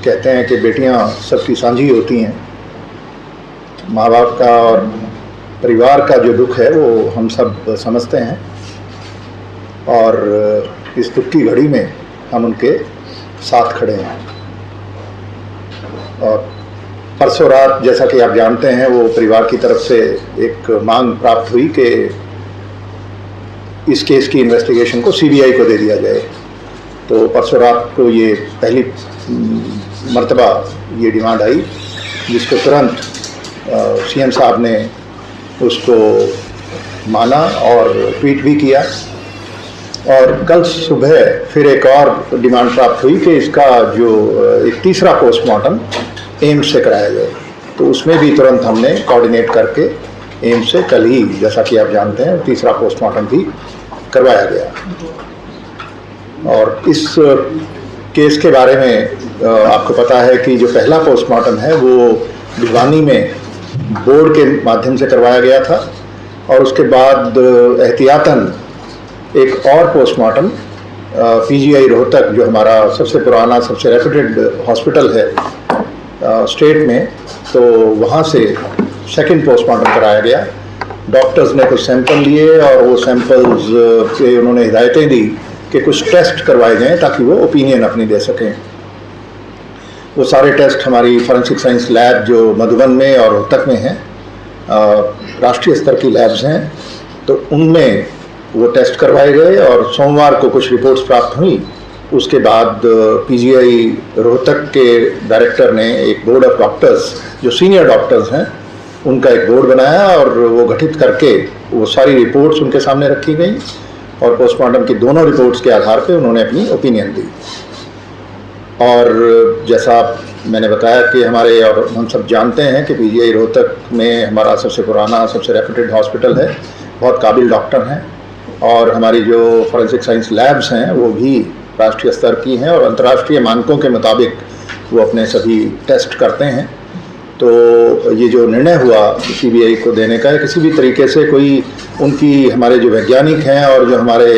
कहते हैं कि बेटियां सबकी साझी होती हैं। माँ बाप का और परिवार का जो दुख है वो हम सब समझते हैं, और इस दुख की घड़ी में हम उनके साथ खड़े हैं। और परसों रात, जैसा कि आप जानते हैं, वो परिवार की तरफ से एक मांग प्राप्त हुई कि इस केस की इन्वेस्टिगेशन को सीबीआई को दे दिया जाए। तो परसों रात को ये पहली मर्तबा ये डिमांड आई, जिसको तुरंत सीएम साहब ने उसको माना और ट्वीट भी किया। और कल सुबह फिर एक और डिमांड प्राप्त हुई कि इसका जो एक तीसरा पोस्टमार्टम एम्स से कराया जाए। तो उसमें भी तुरंत हमने कोऑर्डिनेट करके एम्स से कल ही, जैसा कि आप जानते हैं, तीसरा पोस्टमार्टम भी करवाया गया। और इस केस के बारे में आपको पता है कि जो पहला पोस्टमार्टम है वो भिवानी में बोर्ड के माध्यम से करवाया गया था, और उसके बाद एहतियातन एक और पोस्टमार्टम पीजीआई रोहतक, जो हमारा सबसे पुराना, सबसे रेप्यूटेड हॉस्पिटल है स्टेट में, तो वहाँ से सेकंड पोस्टमार्टम कराया गया। डॉक्टर्स ने कुछ सैंपल लिए और वो सैंपल्स पे उन्होंने हिदायतें दी कि कुछ टेस्ट करवाए जाएं ताकि वो ओपिनियन अपनी दे सकें। वो सारे टेस्ट हमारी फॉरेंसिक साइंस लैब जो मधुबन में और रोहतक में हैं, राष्ट्रीय स्तर की लैब्स हैं, तो उनमें वो टेस्ट करवाए गए और सोमवार को कुछ रिपोर्ट्स प्राप्त हुई। उसके बाद पीजीआई रोहतक के डायरेक्टर ने एक बोर्ड ऑफ डॉक्टर्स, जो सीनियर डॉक्टर्स हैं, उनका एक बोर्ड बनाया और वो गठित करके वो सारी रिपोर्ट्स उनके सामने रखी गई, और पोस्टमार्टम की दोनों रिपोर्ट्स के आधार पे उन्होंने अपनी ओपिनियन दी। और जैसा मैंने बताया कि हमारे, और हम सब जानते हैं कि पीजीआई रोहतक में हमारा सबसे पुराना, सबसे रेप्यूटेड हॉस्पिटल है, बहुत काबिल डॉक्टर हैं, और हमारी जो फॉरेंसिक साइंस लैब्स हैं वो भी राष्ट्रीय स्तर की हैं और अंतर्राष्ट्रीय मानकों के मुताबिक वो अपने सभी टेस्ट करते हैं। तो ये जो निर्णय हुआ सीबीआई को देने का, किसी भी तरीके से कोई उनकी, हमारे जो वैज्ञानिक हैं और जो हमारे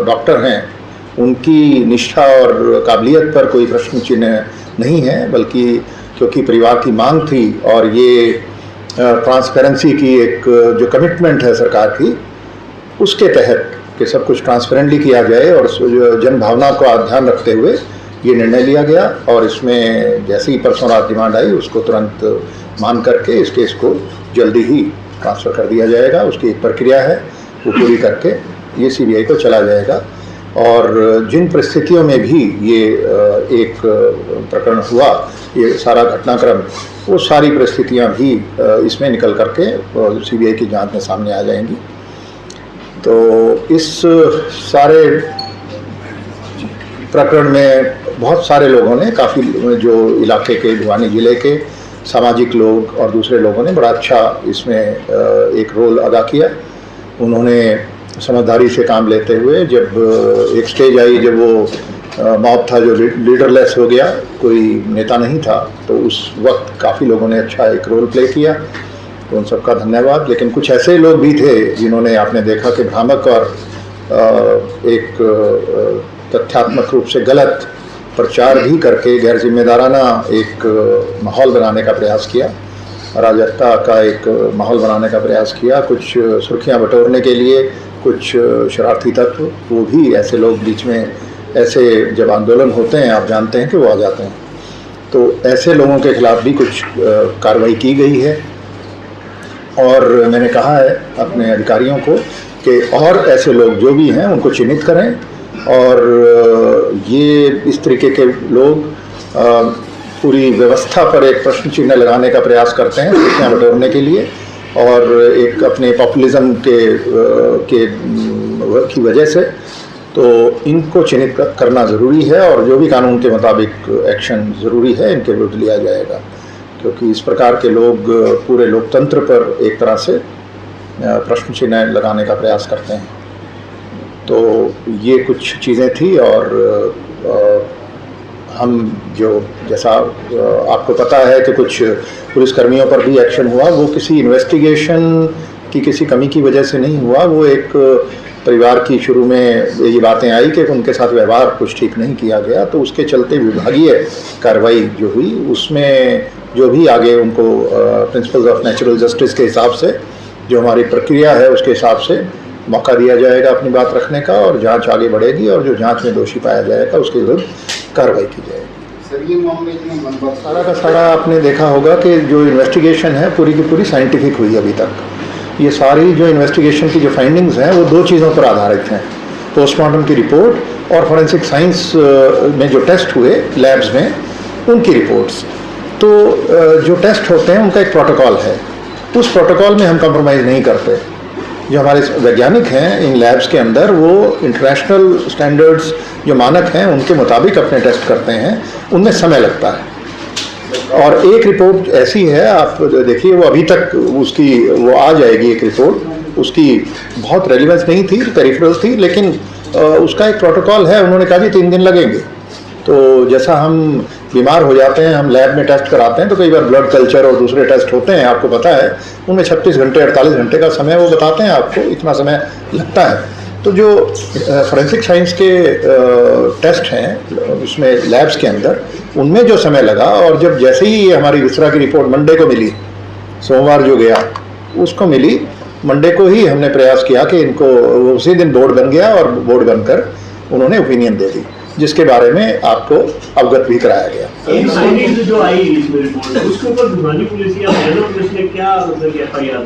डॉक्टर हैं, उनकी निष्ठा और काबिलियत पर कोई प्रश्न चिन्ह नहीं है, बल्कि क्योंकि परिवार की मांग थी और ये ट्रांसपेरेंसी की एक जो कमिटमेंट है सरकार की, उसके तहत कि सब कुछ ट्रांसपेरेंटली किया जाए और जन भावना को ध्यान रखते हुए ये निर्णय लिया गया। और इसमें जैसे ही परसों रात डिमांड आई, उसको तुरंत मान करके इस केस को जल्दी ही ट्रांसफ़र कर दिया जाएगा। उसकी एक प्रक्रिया है, वो पूरी करके ये सीबीआई को चला जाएगा। और जिन परिस्थितियों में भी ये एक प्रकरण हुआ, ये सारा घटनाक्रम, वो सारी परिस्थितियां भी इसमें निकल करके सीबीआई की जांच में सामने आ जाएंगी। तो इस सारे प्रकरण में बहुत सारे लोगों ने, काफ़ी जो इलाके के, भिवानी ज़िले के सामाजिक लोग और दूसरे लोगों ने बड़ा अच्छा इसमें एक रोल अदा किया। उन्होंने समझदारी से काम लेते हुए, जब एक स्टेज आई जब वो मॉब था जो लीडरलेस हो गया, कोई नेता नहीं था, तो उस वक्त काफ़ी लोगों ने अच्छा एक रोल प्ले किया, तो उन सबका धन्यवाद। लेकिन कुछ ऐसे लोग भी थे जिन्होंने, आपने देखा कि भ्रामक और एक तथ्यात्मक रूप से गलत प्रचार भी करके गैर जिम्मेदाराना एक माहौल बनाने का प्रयास किया, अराजकता का एक माहौल बनाने का प्रयास किया, कुछ सुर्खियां बटोरने के लिए कुछ शरारती तत्व, वो भी ऐसे लोग बीच में, ऐसे जब आंदोलन होते हैं आप जानते हैं कि वो आ जाते हैं, तो ऐसे लोगों के खिलाफ भी कुछ कार्रवाई की गई है। और मैंने कहा है अपने अधिकारियों को कि और ऐसे लोग जो भी हैं उनको चिन्हित करें, और ये इस तरीके के लोग पूरी व्यवस्था पर एक प्रश्न चिन्ह लगाने का प्रयास करते हैं सुर्खियां बटोरने के लिए, और एक अपने पॉपुलिज्म की वजह से, तो इनको चिन्हित करना ज़रूरी है, और जो भी कानून के मुताबिक एक्शन ज़रूरी है इनके विरुद्ध लिया जाएगा, क्योंकि इस प्रकार के लोग पूरे लोकतंत्र पर एक तरह से प्रश्न चिन्ह लगाने का प्रयास करते हैं। तो ये कुछ चीज़ें थी, और हम जो, जैसा आपको पता है कि कुछ पुलिसकर्मियों पर भी एक्शन हुआ, वो किसी इन्वेस्टिगेशन की किसी कमी की वजह से नहीं हुआ, वो एक परिवार की शुरू में ये बातें आई कि उनके साथ व्यवहार कुछ ठीक नहीं किया गया, तो उसके चलते विभागीय कार्रवाई जो हुई उसमें जो भी आगे उनको प्रिंसिपल्स ऑफ नेचुरल जस्टिस के हिसाब से जो हमारी प्रक्रिया है उसके हिसाब से मौका दिया जाएगा अपनी बात रखने का, और जांच आगे बढ़ेगी और जो जांच में दोषी पाया जाएगा उसके विरुद्ध कार्रवाई की जाएगी। सर, ये मामले इतना सारा का सारा आपने देखा होगा कि जो इन्वेस्टिगेशन है पूरी की पूरी साइंटिफिक हुई अभी तक। ये सारी जो इन्वेस्टिगेशन की जो फाइंडिंग्स हैं वो दो चीज़ों पर आधारित हैं, पोस्टमार्टम की रिपोर्ट और फोरेंसिक साइंस में जो टेस्ट हुए लैब्स में उनकी रिपोर्ट्स। तो जो टेस्ट होते हैं उनका एक प्रोटोकॉल है, उस प्रोटोकॉल में हम कंप्रोमाइज़ नहीं करते। जो हमारे वैज्ञानिक हैं इन लैब्स के अंदर वो इंटरनेशनल स्टैंडर्ड्स जो मानक हैं उनके मुताबिक अपने टेस्ट करते हैं, उनमें समय लगता है। और एक रिपोर्ट ऐसी है, आप देखिए वो अभी तक उसकी वो आ जाएगी एक रिपोर्ट, उसकी बहुत रेलिवेंस नहीं थी, पेरिफेरल थी, लेकिन उसका एक प्रोटोकॉल है। उन्होंने कहा कि 3 दिन लगेंगे। तो जैसा हम बीमार हो जाते हैं, हम लैब में टेस्ट कराते हैं तो कई बार ब्लड कल्चर और दूसरे टेस्ट होते हैं, आपको पता है उनमें 36 घंटे 48 घंटे का समय वो बताते हैं आपको, इतना समय लगता है। तो जो फोरेंसिक साइंस के टेस्ट हैं उसमें लैब्स के अंदर उनमें जो समय लगा, और जब जैसे ही ये हमारी विसरा की रिपोर्ट मंडे को मिली, सोमवार जो गया उसको मिली, मंडे को ही हमने प्रयास किया कि इनको उसी दिन बोर्ड बन गया और बोर्ड बनकर उन्होंने ओपिनियन दे दी, जिसके बारे में आपको अवगत भी कराया गया। जो आई इसमें रिपोर्ट उसके ऊपर भिवानी पुलिस या हरियाणा पुलिस ने क्या मतलब एफआईआर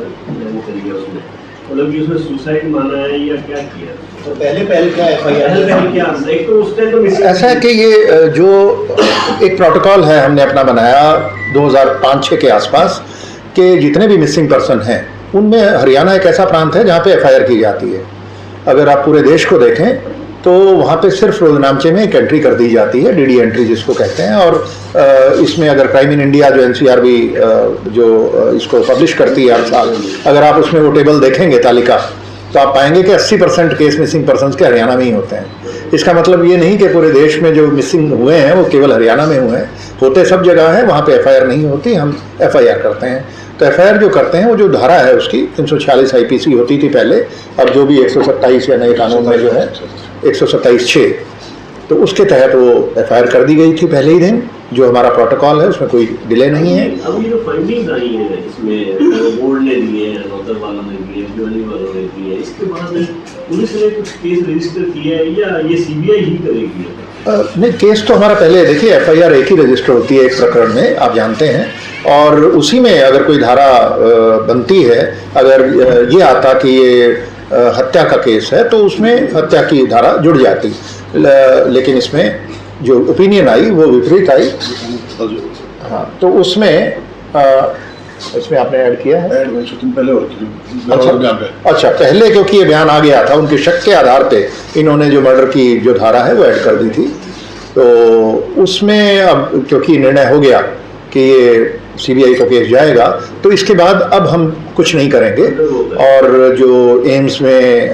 करी है उसमें, मतलब कि उसने सुसाइड माना है या क्या किया? तो पहले क्या एफआईआर क्या? एक तो उस टाइम तो ऐसा है कि ये जो एक प्रोटोकॉल है हमने अपना बनाया 2005-6 के आसपास कि जितने भी मिसिंग पर्सन हैं उनमें हरियाणा एक ऐसा प्रांत है जहाँ पे एफआईआर की जाती है। अगर आप पूरे देश को देखें तो वहाँ पे सिर्फ रोजनामचे में एक एंट्री कर दी जाती है, डीडी एंट्री जिसको कहते हैं। और इसमें अगर क्राइम इन इंडिया जो एनसीआरबी जो इसको पब्लिश करती है हर साल, अगर आप उसमें वो टेबल देखेंगे तालिका, तो आप पाएंगे कि 80% केस मिसिंग पर्सनस के हरियाणा में ही होते हैं। इसका मतलब ये नहीं कि पूरे देश में जो मिसिंग हुए हैं वो केवल हरियाणा में हुए हैं, होते सब जगह हैं, वहाँ पे एफआईआर नहीं होती, हम एफआईआर करते हैं। तो एफआईआर जो करते हैं वो जो धारा है उसकी 346 आईपीसी होती थी पहले, अब जो भी 127 या नए कानून में जो है 127(6), तो उसके तहत वो एफआईआर कर दी गई थी पहले ही दिन। जो हमारा प्रोटोकॉल है उसमें कोई डिले नहीं है। अब ये जो फाइंडिंग्स आई है इसमें बोर्ड ने दिए हैं, रोहतक वालों ने दिए, भिवानी वालों ने दिए, इसके बाद पुलिस ने कुछ केस रजिस्टर किया है या ये सीबीआई ही करेगी? नहीं, केस तो हमारा पहले देखिए एफआईआर एक ही रजिस्टर होती है एक प्रकरण में, आप जानते हैं, और उसी में अगर कोई धारा बनती है, अगर ये आता कि ये हत्या का केस है तो उसमें हत्या की धारा जुड़ जाती, लेकिन इसमें जो ओपिनियन आई वो विपरीत आई। हाँ, तो उसमें इसमें आपने ऐड किया है अच्छा पहले, क्योंकि ये बयान आ गया था उनके शक के आधार पे इन्होंने जो मर्डर की जो धारा है वो ऐड कर दी थी। तो उसमें अब क्योंकि निर्णय हो गया कि ये सीबीआई का केस जाएगा, तो इसके बाद अब हम कुछ नहीं करेंगे। और जो एम्स में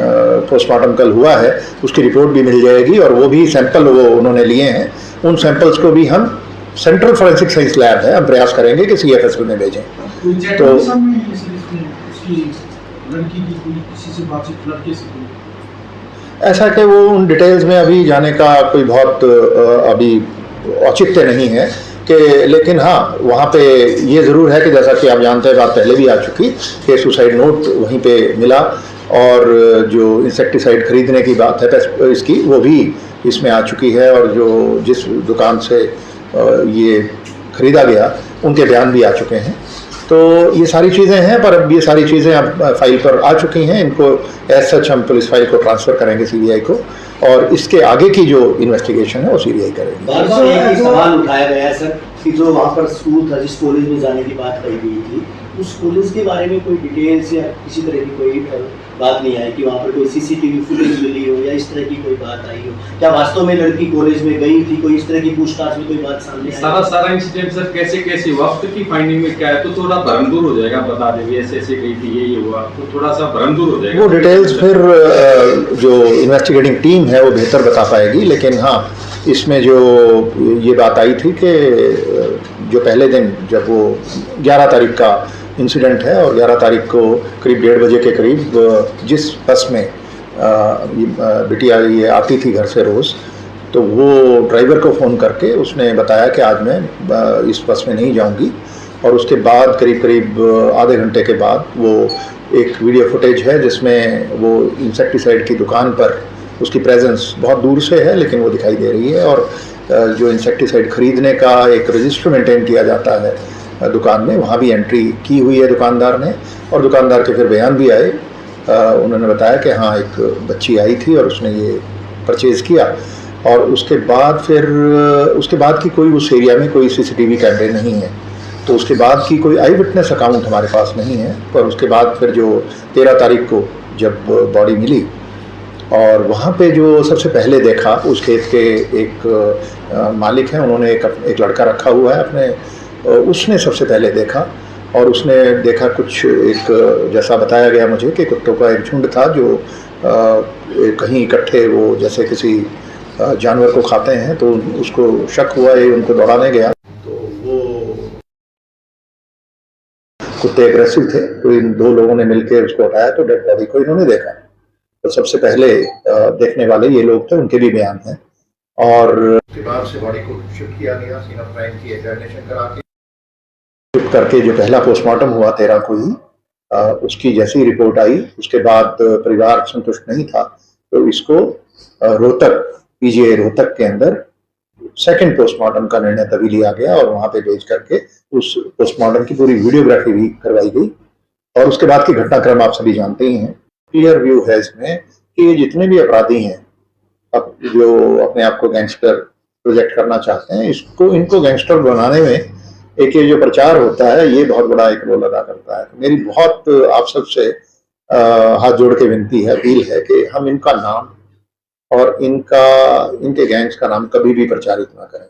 पोस्टमार्टम कल हुआ है उसकी रिपोर्ट भी मिल जाएगी, और वो भी सैंपल वो उन्होंने लिए हैं, उन सैंपल्स को भी हम सेंट्रल फोरेंसिक साइंस लैब है, हम प्रयास करेंगे कि CFSL में भेजें। तो ऐसा कि वो उन डिटेल्स में अभी जाने का कोई बहुत अभी औचित्य नहीं है कि, लेकिन हाँ वहाँ पे ये ज़रूर है कि जैसा कि आप जानते हैं, बात पहले भी आ चुकी कि सुसाइड नोट वहीं पे मिला, और जो इंसेक्टिसाइड खरीदने की बात है इसकी वो भी इसमें आ चुकी है, और जो जिस दुकान से ये खरीदा गया उनके बयान भी आ चुके हैं। तो ये सारी चीज़ें हैं, पर अब ये सारी चीज़ें अब फाइल पर आ चुकी हैं, इनको एज सच हम पुलिस फाइल को ट्रांसफ़र करेंगे सीबीआई को, और इसके आगे की जो इन्वेस्टिगेशन है वो सीबीआई करेगी। बार-बार एक ही सवाल उठाया गया है सर कि जो वहाँ पर स्कूल था, जिस कॉलेज में जाने की बात कही गई थी, उस कॉलेज के बारे में कोई डिटेल्स या किसी तरह की कोई बात नहीं आई कि वहाँ पर कोई सीसीटीवी फुटेज मिली हो या इस तरह की कोई बात आई हो? क्या वास्तव में लड़की कॉलेज में गई थी? कोई इस तरह की पूछताछ में कोई बात सामने आई? सारा इंसिडेंट सर कैसे वक्त की फाइंडिंग में क्या है, तो थोड़ा भ्रम दूर हो जाएगा, बता देंगे ऐसे गई थी ये हुआ, तो थोड़ा सा भ्रम दूर हो जाएगा। वो डिटेल्स फिर जो इन्वेस्टिगेटिंग टीम है वो बेहतर बता पाएगी, लेकिन हाँ इसमें जो ये बात आई थी कि जो पहले दिन जब वो 11 तारीख का इंसिडेंट है, और 11 तारीख को करीब 1:30 बजे के करीब जिस बस में बिटिया ये आती थी घर से रोज़, तो वो ड्राइवर को फ़ोन करके उसने बताया कि आज मैं इस बस में नहीं जाऊंगी। और उसके बाद करीब करीब आधे घंटे के बाद वो एक वीडियो फुटेज है जिसमें वो इंसेक्टिसाइड की दुकान पर उसकी प्रेजेंस बहुत दूर से है लेकिन वो दिखाई दे रही है। और जो इंसेक्टिसाइड ख़रीदने का एक रजिस्टर मेंटेन किया जाता है दुकान में, वहाँ भी एंट्री की हुई है दुकानदार ने। और दुकानदार के फिर बयान भी आए, उन्होंने बताया कि हाँ एक बच्ची आई थी और उसने ये परचेज़ किया। और उसके बाद की कोई उस एरिया में कोई सीसीटीवी कैमरे नहीं है, तो उसके बाद की कोई आई विटनेस अकाउंट हमारे पास नहीं है। पर उसके बाद फिर जो 13 तारीख को जब बॉडी मिली और वहाँ पे जो सबसे पहले देखा उस खेत के एक मालिक हैं, उन्होंने एक लड़का रखा हुआ है अपने, उसने सबसे पहले देखा। और उसने देखा कुछ एक जैसा बताया गया मुझे कि कुत्तों का एक झुंड था जो कहीं इकट्ठे वो जैसे किसी जानवर को खाते हैं, तो उसको शक हुआ ये उनको दौड़ाने गया तो वो कुत्ते एग्रेसिव थे, तो इन दो लोगों ने मिलकर उसको हटाया तो डेड बॉडी को इन्होंने देखा। तो सबसे पहले देखने वाले ये लोग थे, उनके भी बयान हैं। और उसके बाद से बॉडी को शिफ्ट किया गया, सीन ऑफ क्राइम की एग्जामिनेशन करा के शिफ्ट करके जो पहला पोस्टमार्टम हुआ 13 को ही, उसकी जैसी रिपोर्ट आई उसके बाद परिवार संतुष्ट नहीं था, तो इसको रोहतक पीजीआई रोहतक के अंदर सेकंड पोस्टमार्टम का निर्णय तभी लिया गया और वहां पे भेज करके उस पोस्टमार्टम की पूरी वीडियोग्राफी भी करवाई गई। और उसके बाद की घटनाक्रम आप सभी जानते ही हैं। क्लियर व्यू है इसमें कि ये जितने भी अपराधी हैं अब जो अपने आप को गैंगस्टर प्रोजेक्ट करना चाहते हैं, इनको गैंगस्टर बनाने में एक ये जो प्रचार होता है ये बहुत बड़ा एक रोल अदा करता है। मेरी बहुत आप सबसे हाथ जोड़ के विनती है, अपील है कि हम इनका नाम और इनके गैंग्स का नाम कभी भी प्रचारित ना करें।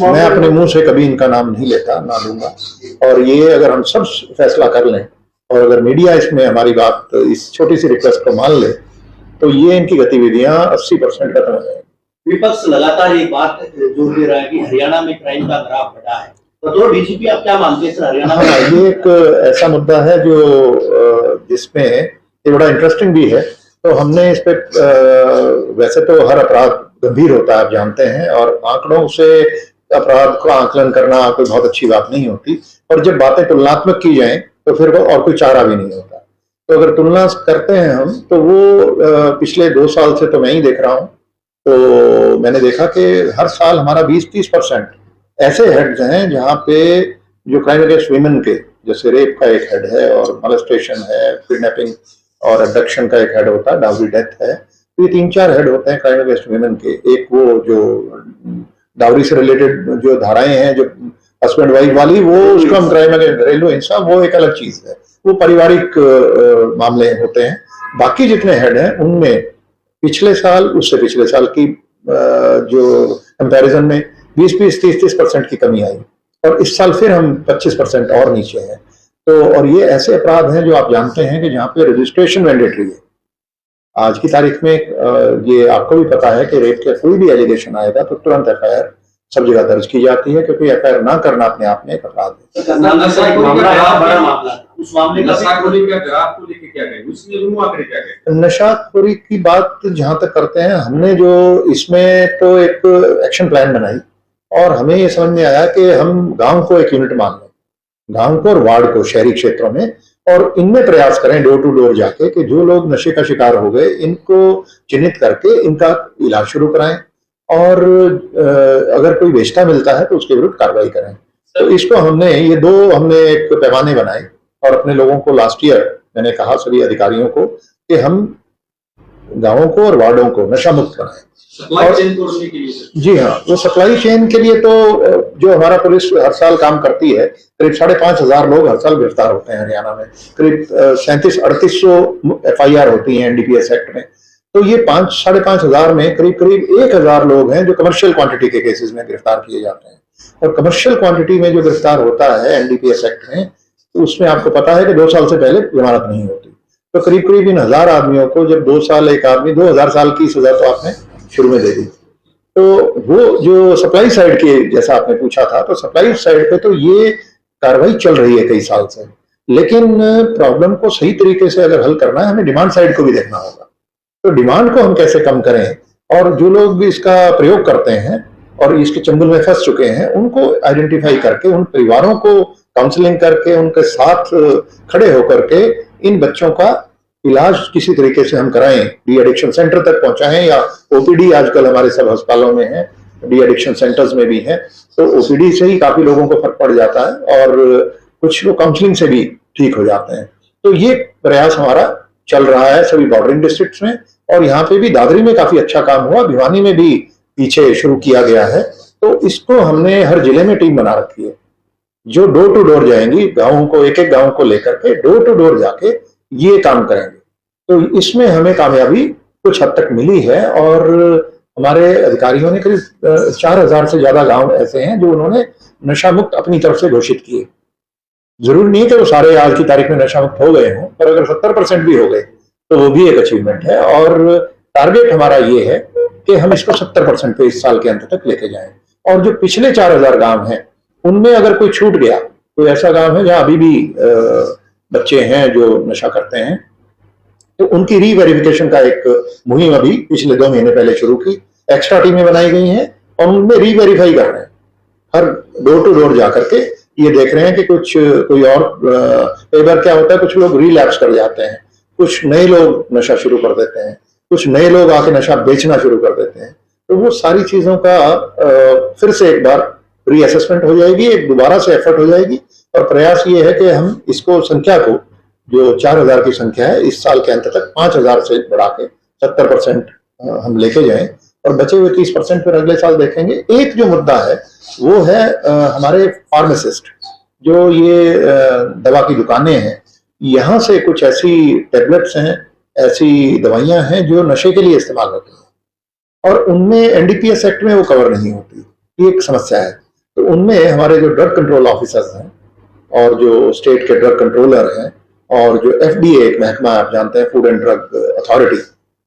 मैं अपने मुंह से कभी इनका नाम नहीं लेता, ना लूंगा। और ये अगर हम सब फैसला कर लें और अगर मीडिया इसमें हमारी बात, इस छोटी सी रिक्वेस्ट को मान ले, तो ये इनकी गतिविधियां 80% खत्म हो जाएंगी। विपक्ष लगातार एक बात जोर दे रहा है कि हरियाणा में क्राइम का ग्राफ बढ़ा है, तो डीजीपी आप क्या मानते हैं सर हरियाणा में? ये एक ऐसा मुद्दा है जो जिसमें ये बड़ा इंटरेस्टिंग भी है। तो हमने इस पे वैसे तो हर अपराध गंभीर होता है आप जानते हैं, और आंकड़ों से अपराध का आकलन करना कोई बहुत अच्छी बात नहीं होती। और जब बातें तुलनात्मक की जाएं तो फिर और कोई चारा भी नहीं होता। तो अगर तुलना करते हैं हम, तो वो पिछले 2 साल से तो मैं ही देख रहा हूँ, तो मैंने देखा कि हर साल हमारा 20-30% ऐसे हेड्स हैं जहाँ पे जो क्राइम अगेंस्ट वीमेन के, जैसे रेप का एक हेड है और मोलेस्टेशन है, किडनैपिंग और अबडक्शन का एक हेड होता है, डाउरी डेथ है। तो ये 3-4 हेड होते हैं क्राइम अगेंस्ट वीमेन के। एक वो जो डाउरी से रिलेटेड जो धाराएं हैं, जो हस्बैंड वाइफ वाली, वो उसको हम क्राइम अगेंस्ट घरेलू हिंसा, वो एक अलग चीज है, वो पारिवारिक मामले होते हैं। बाकी जितने हेड हैं उनमें पिछले साल उससे पिछले साल की जो कंपैरिजन में 20-30% की कमी आई, और इस साल फिर हम 25% और नीचे हैं। तो और ये ऐसे अपराध हैं जो आप जानते हैं कि जहाँ पे रजिस्ट्रेशन मैंडेटरी है। आज की तारीख में ये आपको भी पता है कि रेप का कोई भी एलिगेशन आएगा तो तुरंत एफआईआर सब जगह दर्ज की जाती है, क्योंकि एफआईआर ना करना अपने आप में एक अपराध है। नशाखोरी की बात जहां तक करते हैं, हमने जो इसमें तो एक एक्शन प्लान बनाई और हमें ये समझ में आया कि हम गांव को एक यूनिट मान लें, गांव को और वार्ड को, शहरी क्षेत्रों में, और इनमें प्रयास करें डोर टू डोर जाके कि जो लोग नशे का शिकार हो गए इनको चिन्हित करके इनका इलाज शुरू कराएं, और अगर कोई बेचता मिलता है तो उसके विरुद्ध कार्रवाई करें। तो इसको हमने एक पैमाने बनाए और अपने लोगों को लास्ट ईयर मैंने कहा सभी अधिकारियों को कि हम गांवों को और वार्डों को नशा मुक्त बनाएं। सप्लाई चेन तोड़ने के लिए? जी हाँ, वो सप्लाई चेन के लिए तो जो हमारा पुलिस हर साल काम करती है, करीब 5,500 लोग हर साल गिरफ्तार होते हैं हरियाणा में, करीब 3700-3800 एफआईआर होती हैं एनडीपीएस एक्ट में। तो ये 5,500 में करीब 1,000 लोग हैं जो कमर्शियल क्वांटिटी के केसेस में गिरफ्तार किए जाते हैं। और कमर्शियल क्वांटिटी में जो गिरफ्तार होता है एनडीपीएस एक्ट में, तो उसमें आपको पता है कि 2 साल से पहले जमानत नहीं होती। तो करीब इन 1000 आदमियों को जब 2 साल एक आदमी 2000 साल की सजा तो आपने शुरू में दे दी। तो वो जो सप्लाई साइड के जैसा आपने पूछा था, तो सप्लाई साइड पे तो ये कार्रवाई चल रही है कई साल से, लेकिन प्रॉब्लम को सही तरीके से अगर हल करना है हमें डिमांड साइड को भी देखना होगा। तो डिमांड को हम कैसे कम करें, और जो लोग इसका प्रयोग करते हैं और इसके चंगुल में फंस चुके हैं उनको आइडेंटिफाई करके, उन परिवारों को काउंसलिंग करके, उनके साथ खड़े होकर के इन बच्चों का इलाज किसी तरीके से हम कराएं, डी एडिक्शन सेंटर तक पहुंचाएं, या ओपीडी आजकल हमारे सब अस्पतालों में है, डी एडिक्शन सेंटर्स में भी है, तो ओपीडी से ही काफी लोगों को फर्क पड़ जाता है और कुछ लोग काउंसलिंग से भी ठीक हो जाते हैं। तो ये प्रयास हमारा चल रहा है सभी बॉर्डरिंग डिस्ट्रिक्ट्स में, और यहाँ पे भी दादरी में काफी अच्छा काम हुआ, भिवानी में भी पीछे शुरू किया गया है। तो इसको हमने हर जिले में टीम बना रखी है जो डोर टू डोर जाएंगी, गाँवों को, एक एक गाँव को लेकर के डोर टू डोर जाके ये काम करेंगे। तो इसमें हमें कामयाबी कुछ हद तक मिली है, और हमारे अधिकारियों ने करीब 4000 से ज्यादा गांव ऐसे हैं जो उन्होंने नशा मुक्त अपनी तरफ से घोषित किए। जरूरी नहीं कि वो सारे आज की तारीख में नशा मुक्त हो गए हों, पर अगर 70% भी हो गए तो वो भी एक अचीवमेंट है। और टारगेट हमारा ये है कि हम इसको 70% पे इस साल के अंत तक लेके जाएं। और जो पिछले 4000 गांव हैं उनमें अगर कोई छूट गया, कोई ऐसा गांव है जहां अभी भी बच्चे हैं जो नशा करते हैं, तो उनकी रीवेरिफिकेशन का एक मुहिम अभी पिछले 2 महीने पहले शुरू की, एक्स्ट्रा टीमें बनाई गई हैं और उनमें रीवेरीफाई कर रहे हैं। हर डोर टू डोर जाकर के ये देख रहे हैं कि कोई और, कई बार क्या होता है कुछ लोग रिलैप्स कर जाते हैं, कुछ नए लोग नशा शुरू कर देते हैं, कुछ नए लोग आके नशा बेचना शुरू कर देते हैं। तो वो सारी चीजों का फिर से एक बार रीअसेसमेंट हो जाएगी, एक दोबारा से एफर्ट हो जाएगी, और प्रयास ये है कि हम इसको संख्या को, जो 4000 की संख्या है, इस साल के अंत तक 5000 से बढ़ा के 70% हम लेके जाएं, और बचे हुए 30% फिर अगले साल देखेंगे। एक जो मुद्दा है वो है हमारे फार्मासिस्ट, जो ये दवा की दुकानें हैं, यहाँ से कुछ ऐसी टेबलेट्स हैं, ऐसी दवाइयां हैं जो नशे के लिए इस्तेमाल होती हैं, और उनमें एनडीपीएस एक्ट में वो कवर नहीं होती, ये एक समस्या है। तो उनमें हमारे जो ड्रग कंट्रोल ऑफिसर्स हैं और जो स्टेट के ड्रग कंट्रोलर हैं और जो एफडीए एक महकमा आप जानते हैं, food and drug authority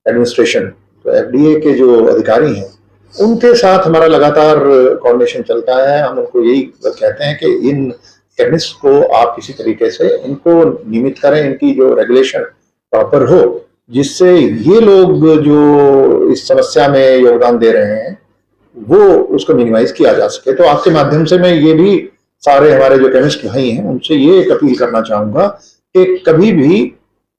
administration, तो एफडीए के जो अधिकारी हैं उनके साथ हमारा लगातार कोऑर्डिनेशन चलता है। हम उनको यही कहते हैं कि इन केमिस्ट को आप किसी तरीके से इनको नियमित करें, इनकी जो रेगुलेशन प्रॉपर हो, जिससे ये लोग जो इस समस्या में योगदान दे रहे हैं वो उसको मिनिमाइज किया जा सके। तो आपके माध्यम से मैं ये भी सारे हमारे जो केमिस्ट भाई हैं उनसे ये एक अपील करना चाहूंगा कि कभी भी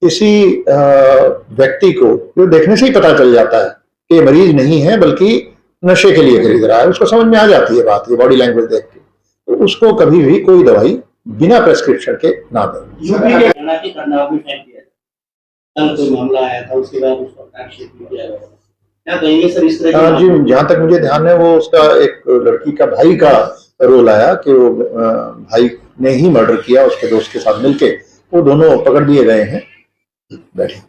किसी व्यक्ति को जो देखने से ही पता चल जाता है कि मरीज नहीं है बल्कि नशे के लिए खरीद रहा है, उसको समझ में आ जाती है बात, ये बॉडी लैंग्वेज देख के, तो उसको कभी भी कोई दवाई बिना प्रेस्क्रिप्शन के ना दें। यूपी के हरियाणा के करनाल में फेंक दिया था, कल कोई मामला आया था, उसके बाद उसको फ्लैगशिप किया गया। क्या कहेंगे सर इस तरह जी, जहां तक मुझे ध्यान है वो उसका एक लड़की का भाई का रोल आया कि वो भाई ने ही मर्डर किया उसके दोस्त के साथ मिलके, वो दोनों पकड़ दिए गए हैं, बैठे,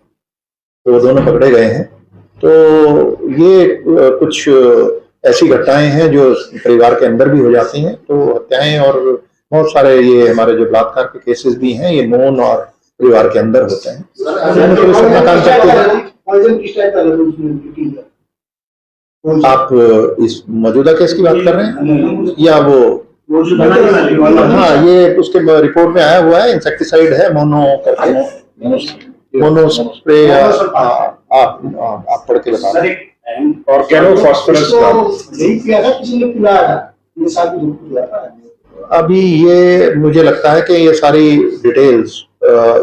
तो वो दोनों पकड़े गए हैं। तो ये कुछ ऐसी घटनाएं हैं जो परिवार के अंदर भी हो जाती हैं, तो हत्याएं और बहुत सारे ये हमारे जो बलात्कार के केसेस भी हैं, ये मौन और परिवार के अंदर होते हैं। आप इस मौजूदा केस की बात कर रहे हैं या वो? हाँ, ये उसके रिपोर्ट में आया हुआ है, इंसेक्टिसाइड है, मोनो स्प्रे, आप पढ़ के बता रहे हैं, और कैनोफॉस्फोरस का। अभी ये मुझे लगता है कि ये सारी डिटेल्स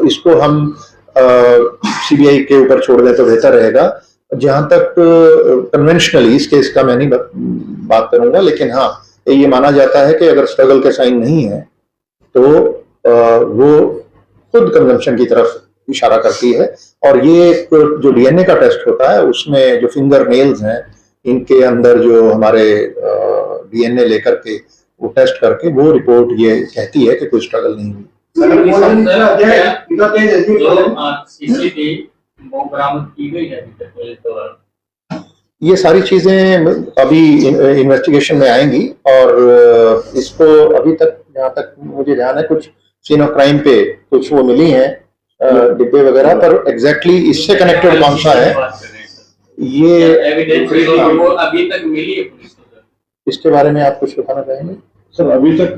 इसको हम सीबीआई के ऊपर छोड़ दें तो बेहतर रहेगा। जहां तक कन्वेंशनली इस केस का मैं नहीं बात करूंगा, लेकिन हाँ ये माना जाता है कि अगर स्ट्रगल के साइन नहीं है तो वो खुद कंजम्पशन की तरफ इशारा करती है। और ये जो डीएनए का टेस्ट होता है उसमें जो फिंगर नेल्स हैं इनके अंदर जो हमारे डीएनए लेकर के वो टेस्ट करके वो रिपोर्ट ये कहती है कि कोई स्ट्रगल नहीं हुई। ये सारी चीजें अभी इन्वेस्टिगेशन में आएंगी, और इसको अभी तक जहाँ तक मुझे ध्यान है कुछ सीन ऑफ क्राइम पे कुछ वो मिली हैं डिब्बे वगैरह, पर एग्जैक्टली इससे कनेक्टेड कौन सा है ये अभी तक मिली है पुलिस को। इसके बारे में आप कुछ बताना चाहेंगे? सर अभी तक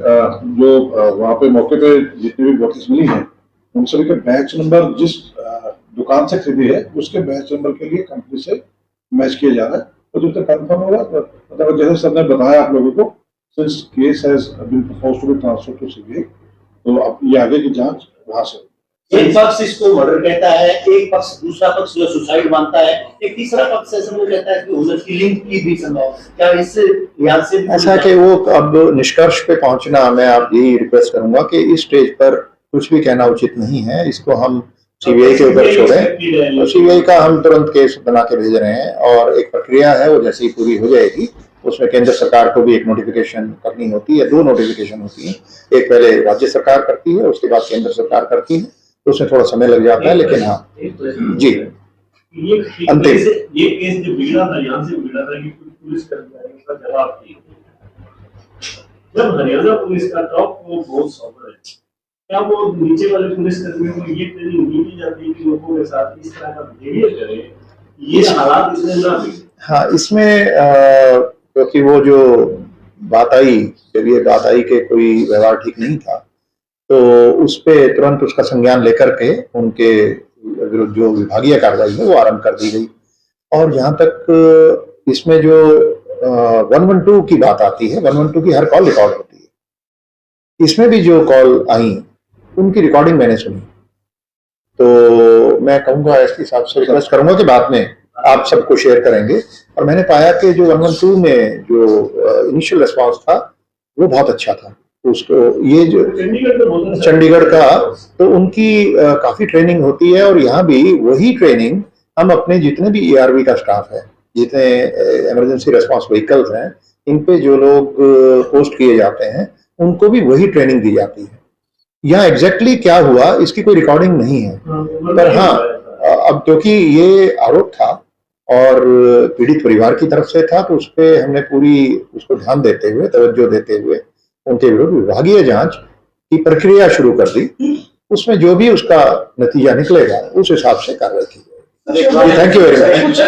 जो वहाँ पे मौके पे जितनी भी बॉटल्स मिली हैं उन सभी का बैच नंबर जिस दुकान से खरीदी है उसके बैच नंबर के लिए कंपनी से मैच किया जा रहा है। तो जो तक कंफर्म होगा मतलब जैसे सर ने बताया आप लोगों को, since case has been proposed to be transferred to CBI, तो अब ये आगे की जांच वहां से होगी। एक पक्ष इसको मर्डर कहता है, एक पक्ष दूसरा पक्ष जो सुसाइड मानता है, एक तीसरा पक्ष ऐसा वो कहता है कि उन्होंने किलिंग की भी संभव। क्या इस लिहाज से ऐसा कि वो अब निष्कर्ष पे पहुंचना, मैं आप यही रिक्वेस्ट करूंगा कि इस स्टेज पर कुछ भी कहना उचित नहीं है। इसको हम सीबीआई के ऊपर छोड़ें और सीबीआई का हम तुरंत केस बना के भेज रहे हैं और एक प्रक्रिया है वो जैसे ही पूरी हो जाएगी उसमें केंद्र सरकार को भी एक नोटिफिकेशन करनी होती है, 2 नोटिफिकेशन होती है, एक पहले राज्य सरकार करती है उसके बाद केंद्र सरकार करती है, तो उसमें थोड़ा समय लग जाता है, लेकिन हाँ जी ये अंतिम ये केस जो बिगड़ा था यहाँ से बिगड़ा था कि पुलिस कर्मचारियों का जवाब दिया। जब हरियाणा पुलिस का टॉप वो बहुत सॉबर है, क्या वो नीचे वाले पुलिस कर्मियों को ये ट्रेनिंग नहीं दी जाती कि लोगों के साथ इस तरह का बिहेवियर करें, ये हालात इसमें ना बिगड़े? हाँ, इसमें क्योंकि वो जो बात आई, जब ये बात आई कि कोई व्यवहार ठीक नहीं था, तो उस पे तुरंत उसका संज्ञान लेकर के उनके विरुद्ध जो विभागीय कार्रवाई है वो आरंभ कर दी गई। और जहाँ तक इसमें जो 112 की बात आती है, 112 की हर कॉल रिकॉर्ड होती है। इसमें भी जो कॉल आई उनकी रिकॉर्डिंग मैंने सुनी, तो मैं कहूँगा एसपी साहब से रिक्वेस्ट करूंगा कि बाद में आप सबको शेयर करेंगे। और मैंने पाया कि जो 112 में जो इनिशियल रिस्पांस था वो बहुत अच्छा था। उसको ये जो चंडीगढ़ का, तो उनकी काफी ट्रेनिंग होती है और यहाँ भी वही ट्रेनिंग हम अपने जितने भी ईआरवी का स्टाफ है, जितने इमरजेंसी रिस्पांस व्हीकल्स हैं, इन पे जो लोग पोस्ट किए जाते हैं उनको भी वही ट्रेनिंग दी जाती है। यहाँ एग्जैक्टली क्या हुआ इसकी कोई रिकॉर्डिंग नहीं है, पर हाँ अब क्योंकि ये आरोप था और पीड़ित परिवार की तरफ से था, तो उस पर हमने पूरी उसको ध्यान देते हुए, तवज्जो देते हुए उनके विरुद्ध विभागीय जांच की प्रक्रिया शुरू कर दी। उसमें जो भी उसका नतीजा निकलेगा उस हिसाब से कार्रवाई की जाएगी। Thank you very much.